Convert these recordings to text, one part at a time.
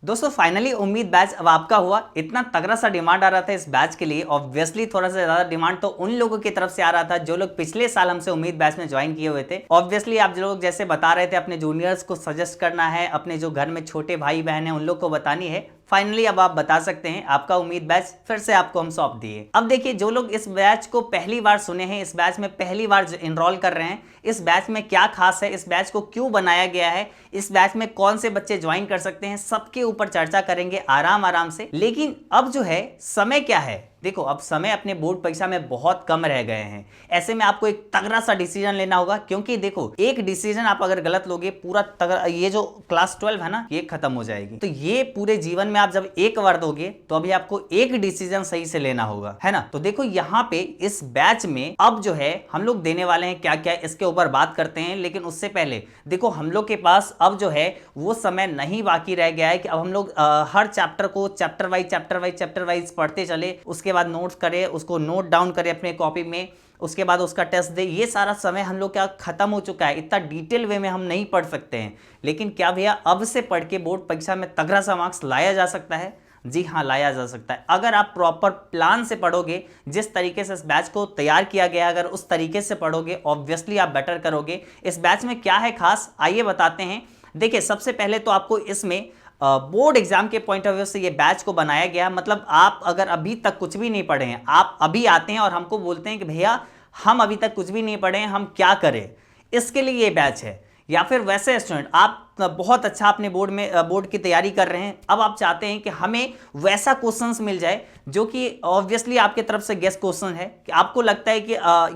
दोस्तों फाइनली उम्मीद बैच अब आपका हुआ। इतना तगड़ा सा डिमांड आ रहा था इस बैच के लिए। ऑब्वियसली थोड़ा सा ज्यादा डिमांड तो उन लोगों की तरफ से आ रहा था जो लोग पिछले साल हमसे उम्मीद बैच में ज्वाइन किए हुए थे। ऑब्वियसली आप जो लोग जैसे बता रहे थे अपने जूनियर्स को सजेस्ट करना है, अपने जो घर में छोटे भाई बहन है उन लोग को बतानी है। फाइनली अब आप बता सकते हैं, आपका उम्मीद बैच फिर से आपको हम सौंप दिए। अब देखिए जो लोग इस बैच को पहली बार सुने हैं, इस बैच में पहली बार इनरोल कर रहे हैं, इस बैच में क्या खास है, इस बैच को क्यों बनाया गया है, इस बैच में कौन से बच्चे ज्वाइन कर सकते हैं, सबके ऊपर चर्चा करेंगे आराम आराम से। लेकिन अब जो है समय क्या है, देखो अब समय अपने बोर्ड परीक्षा में बहुत कम रह गए हैं। ऐसे में आपको एक तगड़ा सा डिसीजन लेना होगा, क्योंकि देखो एक डिसीजन आप अगर गलत लोगे पूरा तगड़ा, ये जो क्लास 12 है ना ये खत्म हो जाएगी। तो ये पूरे जीवन में आप जब एक बार दोगे तो अभी आपको एक डिसीजन सही से लेना होगा, है ना। तो देखो यहाँ पे इस बैच में अब जो है हम लोग देने वाले हैं क्या क्या, इसके ऊपर बात करते हैं। लेकिन उससे पहले देखो हम लोग के पास अब जो है वो समय नहीं बाकी रह गया है कि अब हम लोग हर चैप्टर को चैप्टर वाइज पढ़ते चले, उसके बाद नोट्स करें, उसको नोट डाउन करें अपने कॉपी में, उसके बाद उसका टेस्ट दे। ये सारा समय हम लोग क्या खत्म हो चुका है, इतना डिटेल वे में हम नहीं पढ़ सकते हैं। लेकिन क्या भैया अब से पढ़ के बोर्ड परीक्षा में तगड़ा सा मार्क्स लाया जा सकता है? जी हाँ, लाया जा सकता है। अगर आप प्रॉपर प्लान से पढ़ोगे, जिस तरीके से इस बैच को तैयार किया गया, अगर उस तरीके से पढ़ोगे ऑब्वियसली आप बेटर करोगे। इस बैच में क्या है खास, आइए बताते हैं। देखिए सबसे पहले तो आपको इसमें बोर्ड एग्जाम के पॉइंट ऑफ व्यू से ये बैच को बनाया गया। मतलब आप अगर अभी तक कुछ भी नहीं पढ़े हैं, आप अभी आते हैं और हमको बोलते हैं कि भैया हम अभी तक कुछ भी नहीं पढ़े हैं, हम क्या करें, इसके लिए ये बैच है। या फिर वैसे स्टूडेंट आप बहुत अच्छा अपने बोर्ड की तैयारी कर रहे हैं, अब आप चाहते हैं कि हमें वैसा क्वेश्चंस मिल जाए जो कि ऑब्वियसली आपके तरफ से गेस्ट क्वेश्चन है, कि आपको लगता है कि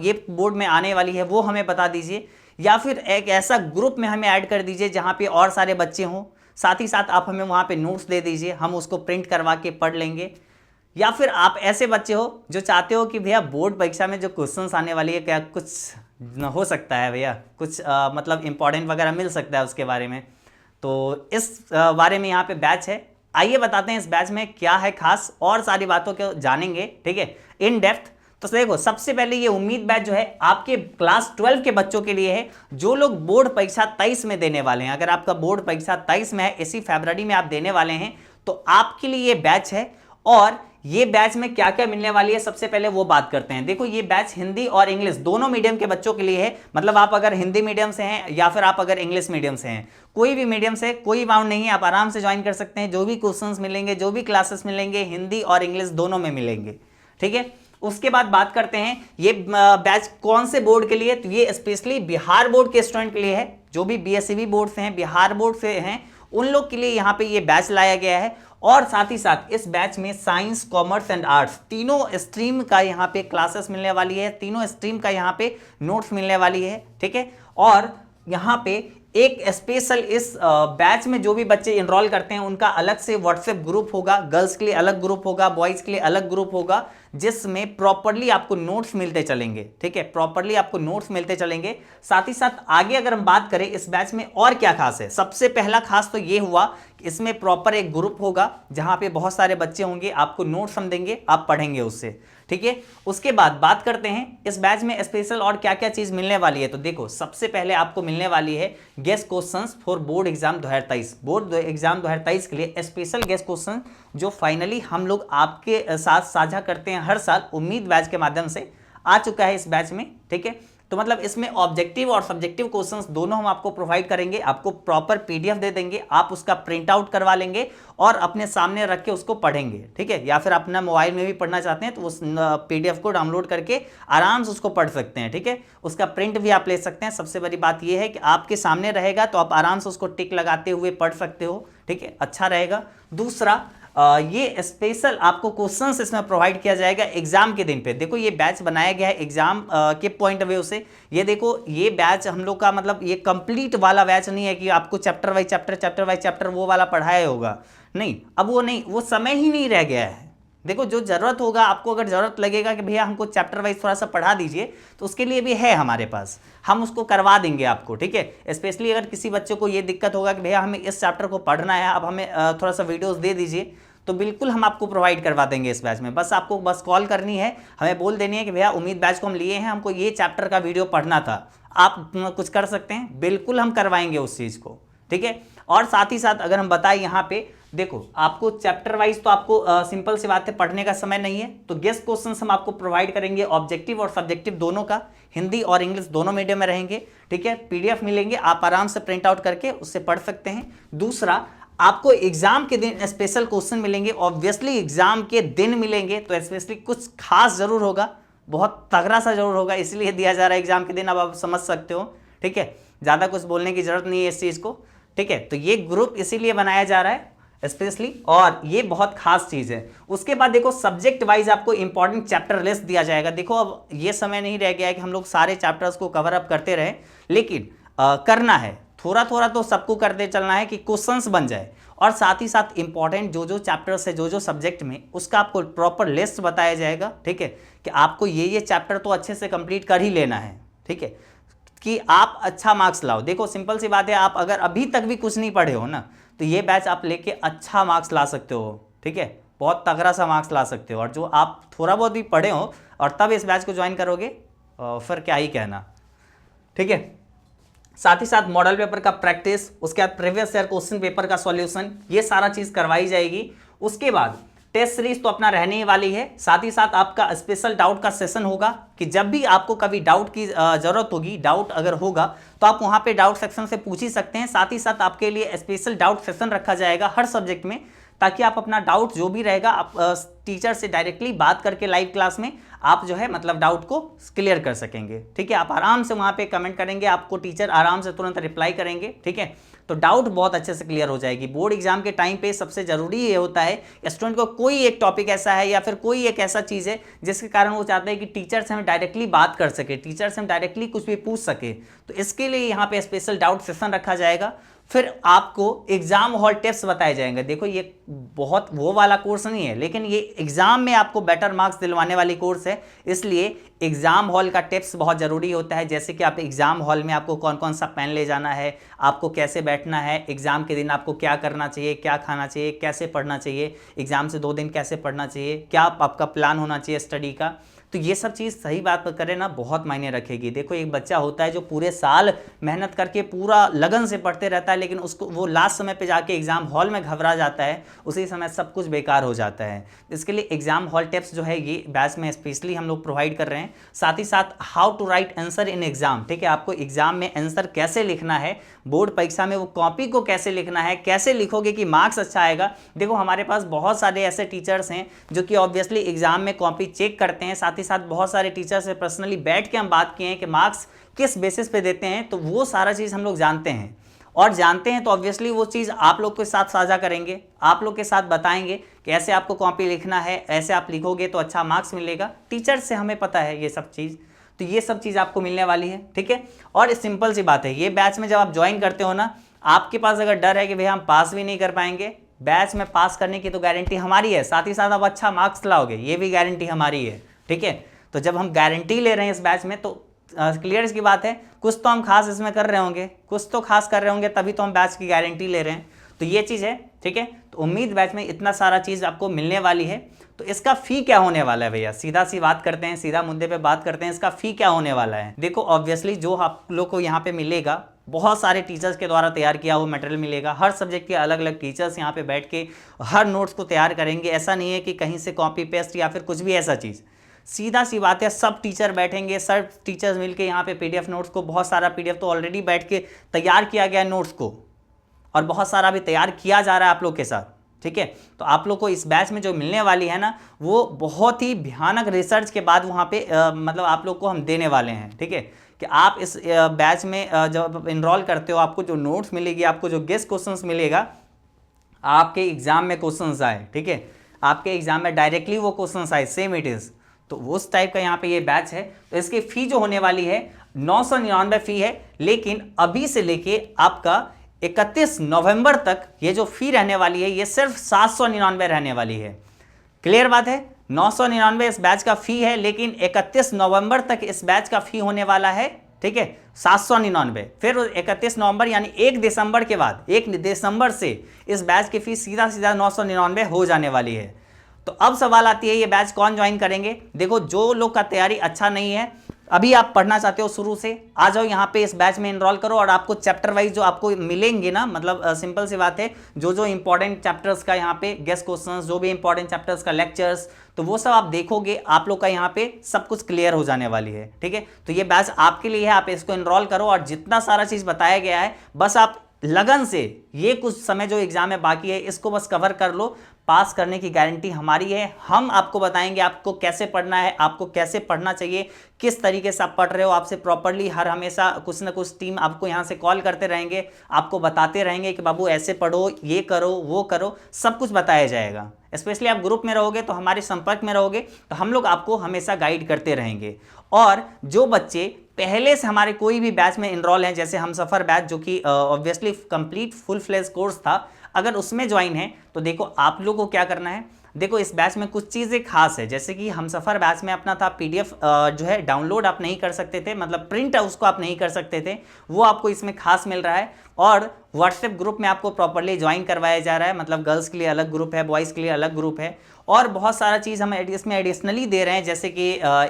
ये बोर्ड में आने वाली है, वो हमें बता दीजिए। या फिर एक ऐसा ग्रुप में हमें ऐड कर दीजिए जहाँ पे और सारे बच्चे हों, साथ ही साथ आप हमें वहाँ पे नोट्स दे दीजिए, हम उसको प्रिंट करवा के पढ़ लेंगे। या फिर आप ऐसे बच्चे हो जो चाहते हो कि भैया बोर्ड परीक्षा में जो क्वेश्चंस आने वाली है, क्या कुछ हो सकता है भैया, कुछ मतलब इंपॉर्टेंट वगैरह मिल सकता है उसके बारे में, तो इस बारे में यहाँ पे बैच है। आइए बताते हैं इस बैच में क्या है खास, और सारी बातों को जानेंगे, ठीक है, इन डेप्थ। तो देखो सबसे पहले ये उम्मीद बैच जो है आपके क्लास 12 के बच्चों के लिए है, जो लोग बोर्ड परीक्षा 23 में देने वाले हैं। अगर आपका बोर्ड परीक्षा 23 में है, इसी फरवरी में आप देने वाले हैं, तो आपके लिए ये बैच है। और ये बैच में क्या क्या मिलने वाली है सबसे पहले वो बात करते हैं। देखो ये बैच हिंदी और इंग्लिश दोनों मीडियम के बच्चों के लिए है। मतलब आप अगर हिंदी मीडियम से हैं या फिर आप अगर इंग्लिश मीडियम से हैं, कोई भी मीडियम से, कोई बाउंड नहीं है, आप आराम से ज्वाइन कर सकते हैं। जो भी क्वेश्चंस मिलेंगे, जो भी क्लासेस मिलेंगे, हिंदी और इंग्लिश दोनों में मिलेंगे, ठीक है। उसके बाद बात करते हैं ये बैच कौन से बोर्ड के लिए, तो ये स्पेशली बिहार बोर्ड के स्टूडेंट के लिए है। जो भी बीएससीबी बोर्ड से हैं, बिहार बोर्ड से हैं, उन लोग के लिए यहाँ पे ये बैच लाया गया है। और साथ ही साथ इस बैच में साइंस, कॉमर्स एंड आर्ट्स तीनों स्ट्रीम का यहाँ पे क्लासेस मिलने वाली है, तीनों स्ट्रीम का यहाँ पे नोट्स मिलने वाली है, ठीक है। और यहाँ पे एक स्पेशल इस बैच में जो भी बच्चे इनरोल करते हैं उनका अलग से व्हाट्सएप ग्रुप होगा। गर्ल्स के लिए अलग ग्रुप होगा, बॉयज के लिए अलग ग्रुप होगा, जिसमें प्रॉपर्ली आपको नोट्स मिलते चलेंगे, ठीक है, प्रॉपर्ली आपको नोट्स मिलते चलेंगे। साथ ही साथ आगे अगर हम बात करें इस बैच में और क्या खास है, सबसे पहला खास तो ये हुआ कि इसमें प्रॉपर एक ग्रुप होगा जहां पे बहुत सारे बच्चे होंगे, आपको नोट्स हम देंगे, आप पढ़ेंगे उससे, ठीक है। उसके बाद बात करते हैं इस बैच में स्पेशल और क्या क्या चीज मिलने वाली है। तो देखो सबसे पहले आपको मिलने वाली है guest questions for board exam 2023। Board exam 2023 के लिए स्पेशल गेस्ट क्वेश्चन जो फाइनली हम लोग आपके साथ साझा करते हैं हर साल उम्मीद बैच के माध्यम से, आ चुका है इस बैच में, ठीक है। तो मतलब इसमें ऑब्जेक्टिव और सब्जेक्टिव क्वेश्चंस दोनों हम आपको प्रोवाइड करेंगे, आपको प्रॉपर पीडीएफ दे देंगे, आप उसका प्रिंट आउट करवा लेंगे और अपने सामने रख के उसको पढ़ेंगे, ठीक है। या फिर अपना मोबाइल में भी पढ़ना चाहते हैं तो उस पीडीएफ को डाउनलोड करके आराम से उसको पढ़ सकते हैं, ठीक है। उसका प्रिंट भी आप ले सकते हैं। सबसे बड़ी बात यह है कि आपके सामने रहेगा तो आप आराम से उसको टिक लगाते हुए पढ़ सकते हो, ठीक है, अच्छा रहेगा। दूसरा ये स्पेशल आपको क्वेश्चंस इसमें प्रोवाइड किया जाएगा एग्जाम के दिन पे। देखो ये बैच बनाया गया है एग्जाम के पॉइंट ऑफ व्यू से। ये देखो ये बैच हम लोग का मतलब ये कंप्लीट वाला बैच नहीं है कि आपको चैप्टर वाइज चैप्टर वो वाला पढ़ाया होगा, नहीं, अब वो नहीं, वो समय ही नहीं रह गया है। देखो जो जरूरत होगा आपको, अगर जरूरत लगेगा कि भैया हमको चैप्टर वाइज थोड़ा सा पढ़ा दीजिए, तो उसके लिए भी है हमारे पास, हम उसको करवा देंगे आपको, ठीक है। स्पेशली अगर किसी बच्चे को ये दिक्कत होगा कि भैया हमें इस चैप्टर को पढ़ना है, अब हमें थोड़ा सा वीडियोस दे दीजिए, तो बिल्कुल हम आपको प्रोवाइड करवा देंगे इस बैच में। बस आपको कॉल करनी है, हमें बोल देनी है कि भैया उम्मीद बैच को हम लिए हैं, हमको ये चैप्टर का वीडियो पढ़ना था, आप कुछ कर सकते हैं, बिल्कुल हम करवाएंगे उस चीज़ को, ठीक है। और साथ ही साथ अगर हम बताएं यहाँ पे देखो आपको चैप्टर वाइज तो आपको सिंपल सी बात है, पढ़ने का समय नहीं है, तो गेस्ट क्वेश्चंस हम आपको प्रोवाइड करेंगे ऑब्जेक्टिव और सब्जेक्टिव दोनों का, हिंदी और इंग्लिश दोनों मीडियम में रहेंगे। ठीक है, पीडीएफ मिलेंगे, आप आराम से प्रिंट आउट करके उससे पढ़ सकते हैं। दूसरा, आपको एग्जाम के दिन स्पेशल क्वेश्चन मिलेंगे, ऑब्वियसली एग्जाम के दिन मिलेंगे तो स्पेशली कुछ खास जरूर होगा, बहुत तगड़ा सा जरूर होगा, इसलिए दिया जा रहा है एग्जाम के दिन। अब आप समझ सकते हो। ठीक है, ज़्यादा कुछ बोलने की जरूरत नहीं है इस चीज़ को। ठीक है, तो ये ग्रुप इसीलिए बनाया जा रहा है स्पेशली, और ये बहुत खास चीज़ है। उसके बाद देखो सब्जेक्ट वाइज आपको इंपॉर्टेंट चैप्टर लिस्ट दिया जाएगा। देखो अब ये समय नहीं रह गया है कि हम लोग सारे चैप्टर्स को कवर अप करते रहे, लेकिन करना है थोड़ा थोड़ा तो सबको करते चलना है कि क्वेश्चंस बन जाए, और साथ ही साथ इंपॉर्टेंट जो जो चैप्टर्स है, जो जो सब्जेक्ट में, उसका आपको प्रॉपर लिस्ट बताया जाएगा। ठीक है, कि आपको ये चैप्टर तो अच्छे से कंप्लीट कर ही लेना है। ठीक है, कि आप अच्छा मार्क्स लाओ। देखो सिंपल सी बात है, आप अगर अभी तक भी कुछ नहीं पढ़े हो ना, तो ये बैच आप लेके अच्छा मार्क्स ला सकते हो। ठीक है, बहुत तगड़ा सा मार्क्स ला सकते हो। और जो आप थोड़ा बहुत भी पढ़े हो और तब इस बैच को ज्वाइन करोगे, फिर क्या ही कहना। ठीक है, साथ ही साथ मॉडल पेपर का प्रैक्टिस, उसके बाद प्रीवियस ईयर क्वेश्चन पेपर का सॉल्यूशन, ये सारा चीज़ करवाई जाएगी। उसके बाद टेस्ट सीरीज तो अपना रहने ही वाली है। साथ ही साथ आपका स्पेशल डाउट का सेशन होगा, कि जब भी आपको कभी डाउट की ज़रूरत होगी, डाउट अगर होगा तो आप वहाँ पे डाउट सेक्शन से पूछ ही सकते हैं। साथ ही साथ आपके लिए स्पेशल डाउट सेशन रखा जाएगा हर सब्जेक्ट में, ताकि आप अपना डाउट जो भी रहेगा आप टीचर से डायरेक्टली बात करके लाइव क्लास में आप जो है मतलब डाउट को क्लियर कर सकेंगे। ठीक है, आप आराम से वहाँ पे कमेंट करेंगे, आपको टीचर आराम से तुरंत रिप्लाई करेंगे। ठीक है, तो डाउट बहुत अच्छे से क्लियर हो जाएगी। बोर्ड एग्जाम के टाइम पे सबसे ज़रूरी ये होता है स्टूडेंट को कोई एक टॉपिक ऐसा है या फिर कोई एक ऐसा चीज़ है जिसके कारण वो चाहते हैं कि टीचर से हम डायरेक्टली बात कर सके, टीचर से हम डायरेक्टली कुछ भी पूछ सके। तो इसके लिए यहाँ पे स्पेशल डाउट सेशन रखा जाएगा। फिर आपको एग्जाम हॉल टिप्स बताए जाएंगे। देखो ये बहुत वो वाला कोर्स नहीं है, लेकिन ये एग्जाम में आपको बेटर मार्क्स दिलवाने वाली कोर्स है, इसलिए एग्जाम हॉल का टिप्स बहुत ज़रूरी होता है। जैसे कि आप एग्जाम हॉल में आपको कौन कौन सा पेन ले जाना है, आपको कैसे बैठना है, एग्जाम के दिन आपको क्या करना चाहिए, क्या खाना चाहिए, कैसे पढ़ना चाहिए, एग्जाम से 2 दिन कैसे पढ़ना चाहिए, क्या आपका प्लान होना चाहिए स्टडी का। तो ये सब चीज़ सही बात पर करें ना, बहुत मायने रखेगी। देखो एक बच्चा होता है जो पूरे साल मेहनत करके पूरा लगन से पढ़ते रहता है, लेकिन उसको वो लास्ट समय पे जाके एग्जाम हॉल में घबरा जाता है, उसी समय सब कुछ बेकार हो जाता है। इसके लिए एग्जाम हॉल टिप्स जो है ये बैच में स्पेशली हम लोग प्रोवाइड कर रहे हैं। साथ ही साथ how to write answer in exam. ठीक है, आपको एग्जाम में आंसर कैसे लिखना है, बोर्ड परीक्षा में वो कॉपी को कैसे लिखना है, कैसे लिखोगे कि मार्क्स अच्छा आएगा। देखो हमारे पास बहुत सारे ऐसे टीचर्स हैं जो कि ऑब्वियसली एग्जाम में कॉपी चेक करते हैं। साथ ही साथ बहुत सारे टीचर से पर्सनली बैठ के हम बात किए हैं कि मार्क्स किस बेसिस पे देते हैं, तो वो सारा चीज़ हम लोग जानते हैं। और जानते हैं तो ऑब्वियसली वो चीज़ आप लोग के साथ साझा करेंगे, आप लोग के साथ बताएंगे कि ऐसे आपको कॉपी लिखना है, ऐसे आप लिखोगे तो अच्छा मार्क्स मिलेगा। टीचर से हमें पता है ये सब चीज़, तो ये सब चीज़ आपको मिलने वाली है। ठीक है, और सिंपल सी बात है, ये बैच में जब आप ज्वाइन करते हो ना, आपके पास अगर डर है कि भैया हम पास भी नहीं कर पाएंगे, बैच में पास करने की तो गारंटी हमारी है। साथ ही साथ आप अच्छा मार्क्स लाओगे, ये भी गारंटी हमारी है। ठीक है, तो जब हम गारंटी ले रहे हैं इस बैच में, तो क्लियर इसकी बात है, कुछ तो हम खास इसमें कर रहे होंगे, कुछ तो खास कर रहे होंगे, तभी तो हम बैच की गारंटी ले रहे हैं। तो ये चीज़ है। ठीक है, तो उम्मीद बैच में इतना सारा चीज़ आपको मिलने वाली है। तो इसका फ़ी क्या होने वाला है भैया, सीधा सी बात करते हैं, सीधा मुद्दे पे बात करते हैं। इसका फ़ी क्या होने वाला है? देखो ऑब्वियसली जो आप लोग को यहाँ पे मिलेगा, बहुत सारे टीचर्स के द्वारा तैयार किया हुआ मटेरियल मिलेगा। हर सब्जेक्ट के अलग अलग टीचर्स यहाँ पे बैठ के हर नोट्स को तैयार करेंगे। ऐसा नहीं है कि कहीं से कॉपी पेस्ट या फिर कुछ भी ऐसा चीज़, सीधा सी बात है, सब टीचर बैठेंगे, सब टीचर्स मिलके यहाँ पे पीडीएफ नोट्स को, बहुत सारा पीडीएफ तो ऑलरेडी बैठ के तैयार किया गया है नोट्स को, और बहुत सारा भी तैयार किया जा रहा है आप लोग के साथ। ठीक है, तो आप लोग को इस बैच में जो मिलने वाली है ना, वो बहुत ही भयानक रिसर्च के बाद वहाँ पे मतलब आप लोग को हम देने वाले हैं। ठीक है, कि आप इस बैच में जब इनरोल करते हो, आपको जो नोट्स मिलेगी, आपको जो गेस्ट क्वेश्चंस मिलेगा, आपके एग्जाम में क्वेश्चंस आए। ठीक है, आपके एग्जाम में डायरेक्टली वो क्वेश्चंस आए, सेम इट इज़, तो उस टाइप का यहाँ पे ये बैच है। तो इसकी फ़ी जो होने वाली है 999 फ़ी है, लेकिन अभी से लेके आपका 31 नवंबर तक ये जो फ़ी रहने वाली है, ये सिर्फ 799 रहने वाली है। क्लियर बात है, 999 इस बैच का फ़ी है, लेकिन 31 नवंबर तक इस बैच का फ़ी होने वाला है। ठीक है, 799। फिर 31 नवंबर यानी 1 दिसंबर के बाद, 1 दिसंबर से इस बैच की फ़ीस सीधा सीधा 999 हो जाने वाली है। तो अब सवाल आती है, ये बैच कौन ज्वाइन करेंगे? देखो जो लोग का तैयारी अच्छा नहीं है, अभी आप पढ़ना चाहते हो शुरू से, आ जाओ यहाँ पे इस बैच में एनरोल करो और आपको चैप्टर वाइज जो आपको मिलेंगे ना, मतलब सिंपल सी बात है, जो जो इंपॉर्टेंट चैप्टर्स का यहाँ पे गेस्ट क्वेश्चंस, जो भी इंपॉर्टेंट चैप्टर्स का लेक्चर्स, तो वो सब आप देखोगे, आप लोग का यहाँ पे सब कुछ क्लियर हो जाने वाली है। ठीक है, तो ये बैच आपके लिए है, आप इसको एनरोल करो और जितना सारा चीज बताया गया है बस आप लगन से ये कुछ समय जो एग्जाम है बाकी है इसको बस कवर कर लो, पास करने की गारंटी हमारी है। हम आपको बताएंगे आपको कैसे पढ़ना है, आपको कैसे पढ़ना चाहिए, किस तरीके से आप पढ़ रहे हो, आपसे प्रॉपर्ली हर हमेशा कुछ ना कुछ टीम आपको यहाँ से कॉल करते रहेंगे, आपको बताते रहेंगे कि बाबू ऐसे पढ़ो, ये करो, वो करो, सब कुछ बताया जाएगा। स्पेशली आप ग्रुप में रहोगे तो हमारे संपर्क में रहोगे तो हम लोग आपको हमेशा गाइड करते रहेंगे। और जो बच्चे पहले से हमारे कोई भी बैच में इनरोल हैं, जैसे हमसफर बैच जो कि obviously complete full fledge course था, अगर उसमें ज्वाइन है तो देखो आप लोगों को क्या करना है, देखो इस बैच में कुछ चीज़ें खास है, जैसे कि हमसफर बैच में अपना था पीडीएफ जो है डाउनलोड आप नहीं कर सकते थे, मतलब प्रिंट उसको आप नहीं कर सकते थे, वो आपको इसमें खास मिल रहा है। और व्हाट्सएप ग्रुप में आपको प्रॉपर्ली ज्वाइन करवाया जा रहा है, मतलब गर्ल्स के लिए अलग ग्रुप है, बॉयज़ के लिए अलग ग्रुप है, और बहुत सारा चीज़ हम इसमें एडिशनली दे रहे हैं, जैसे कि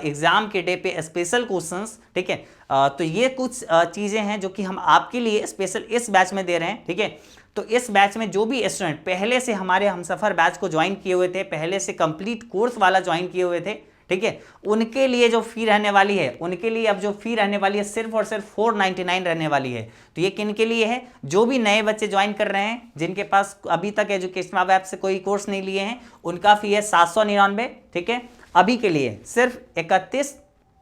एग्ज़ाम के डे पे स्पेशल क्वेश्चंस। ठीक है, तो ये कुछ चीज़ें हैं जो कि हम आपके लिए स्पेशल इस बैच में दे रहे हैं। ठीक है, तो इस बैच में जो भी स्टूडेंट पहले से हमारे हमसफर बैच को ज्वाइन किए हुए थे, पहले से कंप्लीट कोर्स वाला ज्वाइन किए हुए थे, ठीक है, उनके लिए जो फी रहने वाली है, उनके लिए अब जो फी रहने वाली है सिर्फ और सिर्फ 499 रहने वाली है। तो ये किन के लिए है, जो भी नए बच्चे ज्वाइन कर रहे हैं, जिनके पास अभी तक एजुकेशन हब ऐप से कोई कोर्स नहीं लिए हैं, उनका फी है 799। ठीक है, अभी के लिए सिर्फ 31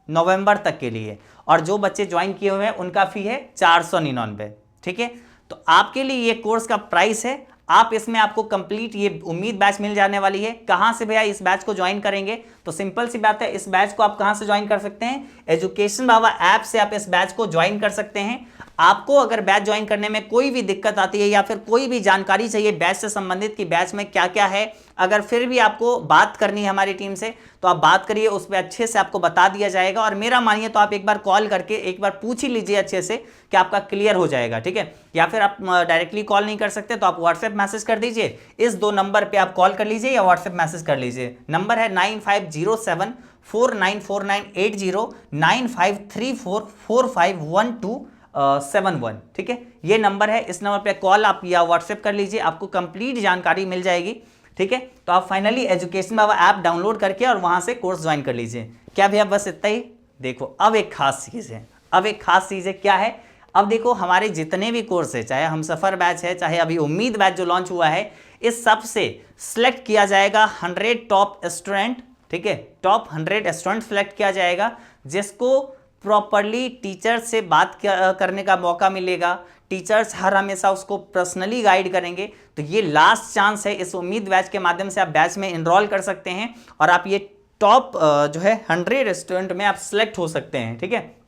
नवंबर तक के लिए, और जो बच्चे ज्वाइन किए हुए हैं उनका फी है 499। ठीक है, तो आपके लिए ये कोर्स का प्राइस है, आप इसमें आपको कंप्लीट ये उम्मीद बैच मिल जाने वाली है। कहां से भैया इस बैच को ज्वाइन करेंगे, तो सिंपल सी बात है, इस बैच को आप कहां से ज्वाइन कर सकते हैं, एजुकेशन बाबा ऐप से आप इस बैच को ज्वाइन कर सकते हैं। आपको अगर बैच ज्वाइन करने में कोई भी दिक्कत आती है या फिर कोई भी जानकारी चाहिए बैच से संबंधित कि बैच में क्या क्या है, अगर फिर भी आपको बात करनी है हमारी टीम से तो आप बात करिए, उस पर अच्छे से आपको बता दिया जाएगा। और मेरा मानिए तो आप एक बार कॉल करके एक बार पूछ ही लीजिए अच्छे से कि आपका क्लियर हो जाएगा। ठीक है, या फिर आप डायरेक्टली कॉल नहीं कर सकते तो आप व्हाट्सएप मैसेज कर दीजिए, इस 2 नंबर पर आप कॉल कर लीजिए या व्हाट्सएप मैसेज कर लीजिए। नंबर है 9507494980 9534451271। ठीक है, ये नंबर है, इस नंबर पे कॉल आप या व्हाट्सएप कर लीजिए, आपको कंप्लीट जानकारी मिल जाएगी। ठीक है, तो आप फाइनली एजुकेशन बाबा ऐप डाउनलोड करके और वहां से कोर्स ज्वाइन कर लीजिए। क्या भैया बस इतना ही, देखो अब एक खास चीज़ है, अब एक खास चीज़ है, क्या है, अब देखो हमारे जितने भी कोर्स है, चाहे हमसफर बैच है, चाहे अभी उम्मीद बैच जो लॉन्च हुआ है, इस सब से सिलेक्ट किया जाएगा 100 टॉप स्टूडेंट। ठीक है, टॉप 100 स्टूडेंट सेलेक्ट किया जाएगा, जिसको प्रॉपरली टीचर से बात करने का मौका मिलेगा, टीचर्स हर हमेशा उसको पर्सनली गाइड करेंगे। तो ये लास्ट चांस है, इस उम्मीद बैच के माध्यम से आप बैच में इनरोल कर सकते हैं और आप ये टॉप जो है 100 स्टूडेंट में आप सिलेक्ट हो सकते हैं। ठीक है,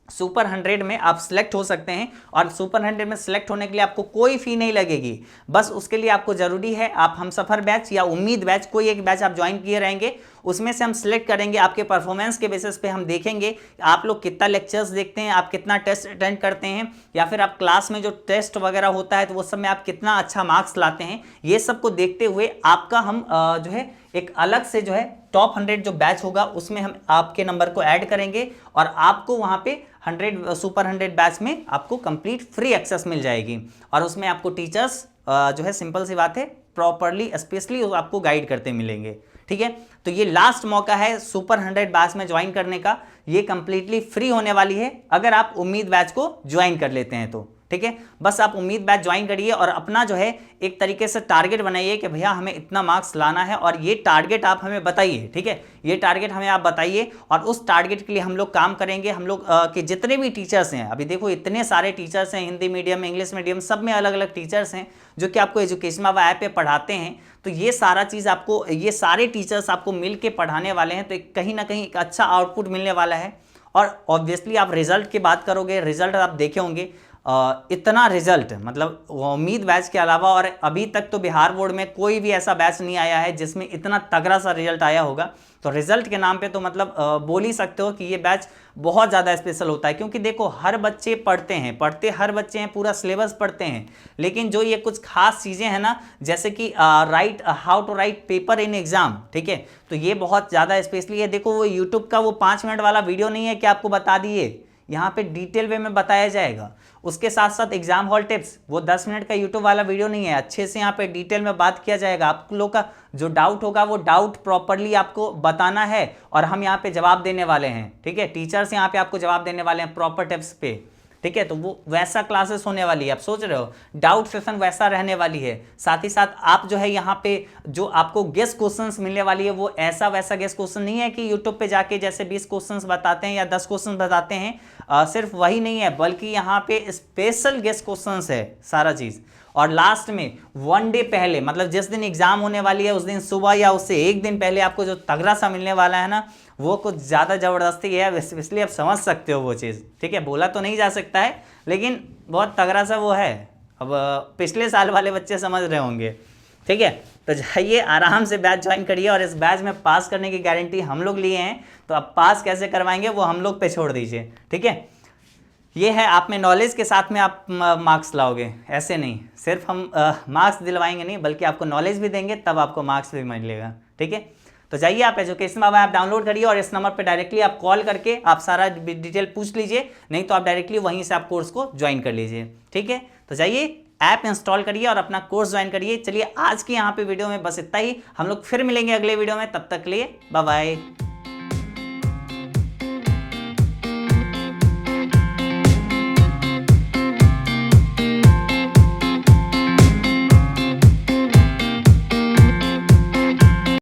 सुपर 100 में आप सिलेक्ट हो सकते हैं, और सुपर 100 में सिलेक्ट होने के लिए आपको कोई फी नहीं लगेगी। बस उसके लिए आपको जरूरी है आप हमसफर बैच या उम्मीद बैच, कोई एक बैच आप ज्वाइन किए रहेंगे, उसमें से हम सिलेक्ट करेंगे, आपके परफॉर्मेंस के बेसिस पे हम देखेंगे आप लोग कितना लेक्चर्स देखते हैं, आप कितना टेस्ट अटेंड करते हैं, या फिर आप क्लास में जो टेस्ट वगैरह होता है तो वो सब में आप कितना अच्छा मार्क्स लाते हैं। ये सब को देखते हुए आपका हम जो है एक अलग से जो है टॉप 100 जो बैच होगा उसमें हम आपके नंबर को ऐड करेंगे और आपको वहां पे 100 सुपर 100 बैच में आपको कंप्लीट फ्री एक्सेस मिल जाएगी। और उसमें आपको टीचर्स जो है सिंपल सी बात है प्रॉपरली स्पेशली आपको गाइड करते मिलेंगे। ठीक है, तो ये लास्ट मौका है सुपर 100 बैच में ज्वाइन करने का, ये कंप्लीटली फ्री होने वाली है अगर आप उम्मीद बैच को ज्वाइन कर लेते हैं तो। ठीक है, बस आप उम्मीद बैच ज्वाइन करिए और अपना जो है एक तरीके से टारगेट बनाइए कि भैया हमें इतना मार्क्स लाना है, और ये टारगेट आप हमें बताइए। ठीक है, ये टारगेट हमें आप बताइए और उस टारगेट के लिए हम लोग काम करेंगे। हम लोग के जितने भी टीचर्स हैं, अभी देखो इतने सारे टीचर्स हैं, हिंदी मीडियम इंग्लिश मीडियम सब में अलग अलग टीचर्स हैं जो कि आपको एजुकेशन बाबा ऐप पे पढ़ाते हैं। तो ये सारा चीज़ आपको, ये सारे टीचर्स आपको मिल के पढ़ाने वाले हैं, तो कहीं ना कहीं एक अच्छा आउटपुट मिलने वाला है। और ऑब्वियसली आप रिजल्ट की बात करोगे, रिजल्ट आप देखे होंगे, इतना रिजल्ट, मतलब उम्मीद बैच के अलावा और अभी तक तो बिहार बोर्ड में कोई भी ऐसा बैच नहीं आया है जिसमें इतना तगड़ा सा रिजल्ट आया होगा। तो रिजल्ट के नाम पे तो मतलब बोल ही सकते हो कि ये बैच बहुत ज़्यादा स्पेशल होता है, क्योंकि देखो हर बच्चे पढ़ते हर बच्चे हैं, पूरा सिलेबस पढ़ते हैं, लेकिन जो ये कुछ खास चीज़ें हैं ना, जैसे कि how to write paper in exam, ठीक है, तो ये बहुत ज़्यादा स्पेशली है। देखो वो यूट्यूब का वो 5 मिनट वाला वीडियो नहीं है कि आपको बता दिए, यहाँ पे डिटेल वे में बताया जाएगा। उसके साथ साथ एग्जाम हॉल टिप्स, वो 10 मिनट का यूट्यूब वाला वीडियो नहीं है, अच्छे से यहाँ पे डिटेल में बात किया जाएगा। आप लोग का जो डाउट होगा वो डाउट प्रॉपरली आपको बताना है और हम यहाँ पे जवाब देने वाले हैं, ठीक है, टीचर्स यहाँ पे आपको जवाब देने वाले हैं प्रॉपर टिप्स पे, ठीक है। तो वो वैसा क्लासेस होने वाली है, आप सोच रहे हो डाउट सेशन वैसा रहने वाली है। साथ ही साथ आप जो है यहाँ पे जो आपको गेस्ट क्वेश्चंस मिलने वाली है वो ऐसा वैसा गेस्ट क्वेश्चन नहीं है कि यूट्यूब पे जाके जैसे 20 क्वेश्चंस बताते हैं या 10 क्वेश्चन बताते हैं, सिर्फ वही नहीं है, बल्कि यहाँ पे स्पेशल गेस्ट क्वेश्चंस है सारा चीज़। और लास्ट में 1 डे पहले, मतलब जिस दिन एग्जाम होने वाली है उस दिन सुबह या उससे 1 दिन पहले आपको जो तगड़ा सा मिलने वाला है ना, वो कुछ ज़्यादा ज़बरदस्ती है, इसलिए आप समझ सकते हो वो चीज़, ठीक है। बोला तो नहीं जा सकता है, लेकिन बहुत तगड़ा सा वो है। अब पिछले साल वाले बच्चे समझ रहे होंगे, ठीक है। तो जाइए आराम से बैच ज्वाइन करिए और इस बैच में पास करने की गारंटी हम लोग लिए हैं, तो अब पास कैसे करवाएंगे वो हम लोग पे छोड़ दीजिए, ठीक है। ये है आप में नॉलेज के साथ में आप मार्क्स लाओगे, ऐसे नहीं सिर्फ हम मार्क्स दिलवाएंगे नहीं, बल्कि आपको नॉलेज भी देंगे, तब आपको मार्क्स भी मिलेगा, ठीक है। तो जाइए आप एजुकेशन बाबा ऐप डाउनलोड करिए और इस नंबर पे डायरेक्टली आप कॉल करके आप सारा डिटेल पूछ लीजिए, नहीं तो आप डायरेक्टली वहीं से आप कोर्स को ज्वाइन कर लीजिए, ठीक है। तो जाइए ऐप इंस्टॉल करिए और अपना कोर्स ज्वाइन करिए। चलिए आज की यहाँ पे वीडियो में बस इतना ही, हम लोग फिर मिलेंगे अगले वीडियो में, तब तक के लिए बाय बाय।